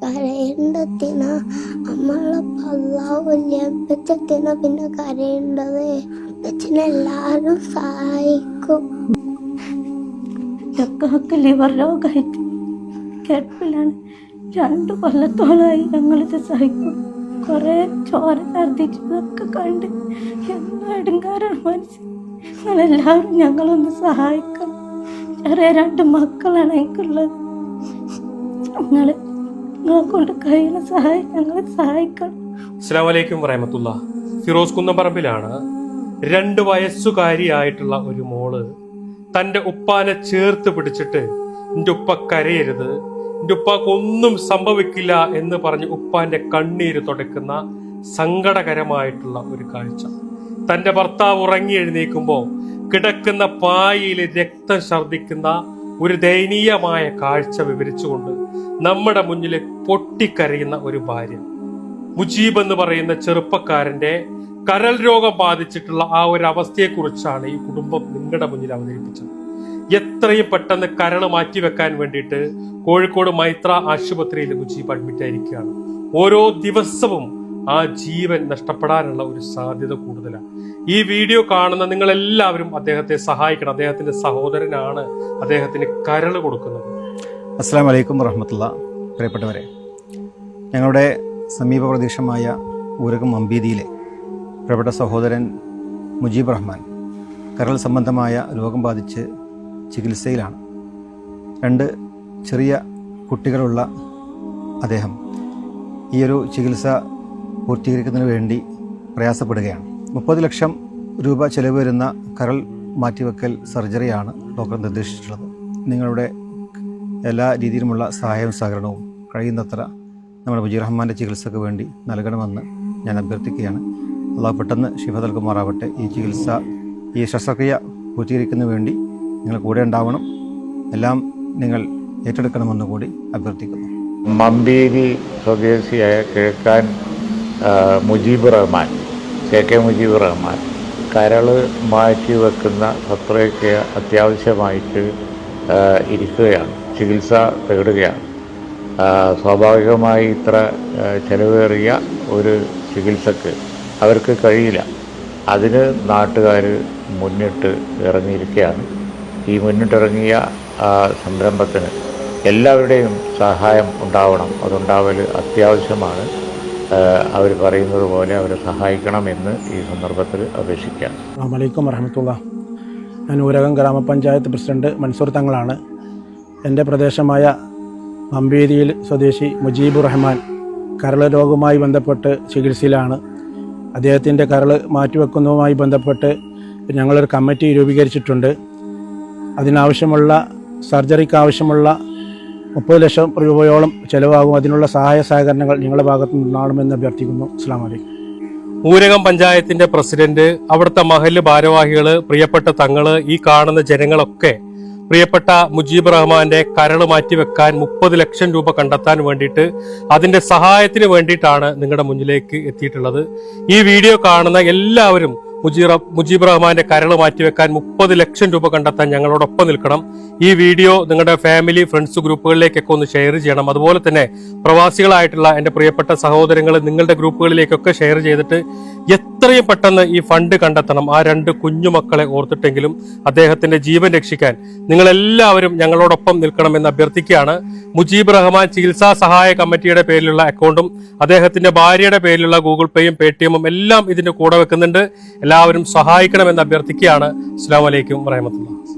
കരയേണ്ടതിനാ നമ്മളെ പല്ലാവില്ല പച്ചത്തിനാ പിന്നെ കരയേണ്ടത്. എല്ലാരും സഹായിക്കും. ചക്കക്ക് ലിവർ രോഗമായിട്ട് കിടപ്പിലാണ്. 2 കൊല്ലത്തോളമായി ഞങ്ങളിത് സഹിക്കും. കുറേ ചോര ഛർദ്ദിച്ചതൊക്കെ കണ്ട് എന്നാ എടുങ്കാരാണ് മനസ്സിൽ. നിങ്ങളെല്ലാവരും ഞങ്ങളൊന്ന് സഹായിക്കണം. ചെറിയ 2 മക്കളാണ് എനിക്കുള്ളത്. നിങ്ങളെ കൊണ്ട് കഴിയുന്ന സഹായം ഞങ്ങളെ സഹായിക്കണം. അസ്സലാമു അലൈക്കും വറഹ്മത്തുള്ളാഹി. ഫിറോസ് കുന്നംപറമ്പിലാണ് 2 വയസ്സുകാരിയായിട്ടുള്ള ഒരു മോള് തന്റെ ഉപ്പാനെ ചേർത്ത് പിടിച്ചിട്ട് എൻ്റെ ഉപ്പ കരയരുത്, എൻ്റെ ഉപ്പാക്ക് ഒന്നും സംഭവിക്കില്ല എന്ന് പറഞ്ഞ് ഉപ്പാന്റെ കണ്ണീര് തുടയ്ക്കുന്ന സങ്കടകരമായിട്ടുള്ള ഒരു കാഴ്ച. തന്റെ ഭർത്താവ് ഉറങ്ങി എഴുന്നേൽക്കുമ്പോൾ കിടക്കുന്ന പായയിൽ രക്തം ഛർദ്ദിക്കുന്ന ഒരു ദയനീയമായ കാഴ്ച വിവരിച്ചുകൊണ്ട് നമ്മുടെ മുന്നിൽ പൊട്ടിക്കരയുന്ന ഒരു ഭാര്യ. മുജീബ് എന്ന് പറയുന്ന ചെറുപ്പക്കാരന്റെ കരൾ രോഗം ബാധിച്ചിട്ടുള്ള ആ ഒരു അവസ്ഥയെക്കുറിച്ചാണ് ഈ കുടുംബം നിങ്ങളുടെ മുന്നിൽ അവതരിപ്പിച്ചത്. എത്രയും പെട്ടെന്ന് കരൾ മാറ്റിവെക്കാൻ വേണ്ടിയിട്ട് കോഴിക്കോട് മൈത്ര ആശുപത്രിയിൽ മുജീബ് അഡ്മിറ്റ് ആയിരിക്കുകയാണ്. ഓരോ ദിവസവും ആ ജീവൻ നഷ്ടപ്പെടാനുള്ള ഒരു സാധ്യത കൂടുതലാണ്. ഈ വീഡിയോ കാണുന്ന നിങ്ങൾ എല്ലാവരും അദ്ദേഹത്തെ സഹായിക്കണം. അദ്ദേഹത്തിന്റെ സഹോദരനാണ് അദ്ദേഹത്തിന് കരൾ കൊടുക്കുന്നത്. അസ്സലാമു അലൈക്കും വറഹ്മത്തുള്ളാഹി. പ്രിയപ്പെട്ടവരെ, ഞങ്ങളുടെ സമീപ പ്രദേശമായ ഊരകം അമ്പീതിയിലെ പ്രിയപ്പെട്ട സഹോദരൻ മുജീബ് റഹ്മാൻ കരൾ സംബന്ധമായ രോഗം ബാധിച്ച് ചികിത്സയിലാണ്. 2 ചെറിയ കുട്ടികളുള്ള അദ്ദേഹം ഈ ഒരു ചികിത്സ പൂർത്തീകരിക്കുന്നതിന് വേണ്ടി പ്രയാസപ്പെടുകയാണ്. 30 ലക്ഷം രൂപ ചെലവ് വരുന്ന കരൾ മാറ്റിവെക്കൽ സർജറിയാണ് ഡോക്ടർ നിർദ്ദേശിച്ചിട്ടുള്ളത്. നിങ്ങളുടെ എല്ലാ രീതിയിലുമുള്ള സഹായവും സഹകരണവും കഴിയുന്നത്ര നമ്മുടെ മുജീബ് റഹ്മാൻ്റെ ചികിത്സയ്ക്ക് വേണ്ടി നൽകണമെന്ന് ഞാൻ അഭ്യർത്ഥിക്കുകയാണ്. അള്ളാഹു പെട്ടെന്ന് ശിഫ നൽകുമാറാവട്ടെ. ഈ ശസ്ത്രക്രിയ പൂർത്തീകരിക്കുന്നതിന് വേണ്ടി നിങ്ങൾ കൂടെ ഉണ്ടാവണം. എല്ലാം നിങ്ങൾ ഏറ്റെടുക്കണമെന്ന് കൂടി അഭ്യർത്ഥിക്കുന്നു. മമ്പേരി സ്വദേശിയായ കിഴക്കാൻ മുജീബ് റഹ്മാൻ, KK മുജീബ് റഹ്മാൻ കരൾ മാറ്റിവെക്കുന്ന ശസ്ത്രക്രിയ അത്യാവശ്യമായിട്ട് ഇരിക്കുകയാണ്, ചികിത്സ തേടുകയാണ്. സ്വാഭാവികമായി ഇത്ര ചെലവേറിയ ഒരു ചികിത്സക്ക് അവർക്ക് കഴിയില്ല. അതിന് നാട്ടുകാർ മുന്നിട്ട് ഇറങ്ങിയിരിക്കുകയാണ്. ഈ മുന്നിട്ടിറങ്ങിയ സംരംഭത്തിന് എല്ലാവരുടെയും സഹായം ഉണ്ടാവണം. അതുണ്ടാവൽ അത്യാവശ്യമാണ്. അവർ പറയുന്നത് പോലെ അവരെ സഹായിക്കണമെന്ന് ഈ സന്ദർഭത്തിൽ അപേക്ഷിക്കാം. അസ്സലാമു അലൈക്കും വറഹ്മത്തുള്ളാഹി. ഞാൻ ഊരകം ഗ്രാമപഞ്ചായത്ത് പ്രസിഡന്റ് മൻസൂർ തങ്ങളാണ്. എൻ്റെ പ്രദേശമായ മമ്പേരിയിൽ സ്വദേശി മുജീബ് റഹ്മാൻ കരൾ രോഗവുമായി ബന്ധപ്പെട്ട് ചികിത്സയിലാണ്. അദ്ദേഹത്തിൻ്റെ കരൾ മാറ്റിവെക്കുന്നതുമായി ബന്ധപ്പെട്ട് ഞങ്ങളൊരു കമ്മിറ്റി രൂപീകരിച്ചിട്ടുണ്ട്. അതിനാവശ്യമുള്ള സർജറിക്ക് ആവശ്യമുള്ള 30 ലക്ഷം രൂപയോളം ചെലവാകും. അതിനുള്ള സഹായ സഹകരണങ്ങൾ നിങ്ങളുടെ ഭാഗത്തു നിന്നുണ്ടാവണമെന്ന് അഭ്യർത്ഥിക്കുന്നു. അസ്സലാമു അലൈക്കും. ഊരകം പഞ്ചായത്തിന്റെ പ്രസിഡന്റ്, അവിടുത്തെ മഹല്ല് ഭാരവാഹികള്, പ്രിയപ്പെട്ട തങ്ങള്, ഈ കാണുന്ന ജനങ്ങളൊക്കെ പ്രിയപ്പെട്ട മുജീബ് റഹ്മാന്റെ കരൾ മാറ്റിവെക്കാൻ 30 ലക്ഷം രൂപ കണ്ടെത്താൻ വേണ്ടിയിട്ട് അതിന്റെ സഹായത്തിന് വേണ്ടിയിട്ടാണ് നിങ്ങളുടെ മുന്നിലേക്ക് എത്തിയിട്ടുള്ളത്. ഈ വീഡിയോ കാണുന്ന എല്ലാവരും മുജീബ് റഹ്മാന്റെ കരൾ മാറ്റിവെക്കാൻ 30 ലക്ഷം രൂപ കണ്ടെത്താൻ ഞങ്ങളോടൊപ്പം നിൽക്കണം. ഈ വീഡിയോ നിങ്ങളുടെ ഫാമിലി ഫ്രണ്ട്സ് ഗ്രൂപ്പുകളിലേക്കൊക്കെ ഒന്ന് ഷെയർ ചെയ്യണം. അതുപോലെ തന്നെ പ്രവാസികളായിട്ടുള്ള എൻ്റെ പ്രിയപ്പെട്ട സഹോദരങ്ങൾ നിങ്ങളുടെ ഗ്രൂപ്പുകളിലേക്കൊക്കെ ഷെയർ ചെയ്തിട്ട് എത്രയും പെട്ടെന്ന് ഈ ഫണ്ട് കണ്ടെത്തണം. ആ 2 കുഞ്ഞുമക്കളെ ഓർത്തിട്ടെങ്കിലും അദ്ദേഹത്തിന്റെ ജീവൻ രക്ഷിക്കാൻ നിങ്ങളെല്ലാവരും ഞങ്ങളോടൊപ്പം നിൽക്കണമെന്ന് അഭ്യർത്ഥിക്കുകയാണ്. മുജീബ് റഹ്മാൻ ചികിത്സാ സഹായ കമ്മിറ്റിയുടെ പേരിലുള്ള അക്കൗണ്ടും അദ്ദേഹത്തിന്റെ ഭാര്യയുടെ പേരിലുള്ള ഗൂഗിൾ പേയും പേടിഎമ്മും എല്ലാം ഇതിന്റെ കൂടെ വെക്കുന്നുണ്ട്. എല്ലാവരും സഹായിക്കണമെന്ന് അഭ്യർത്ഥിക്കുകയാണ്. അസ്സലാമു അലൈക്കും വറഹ്മത്തുള്ളാഹി.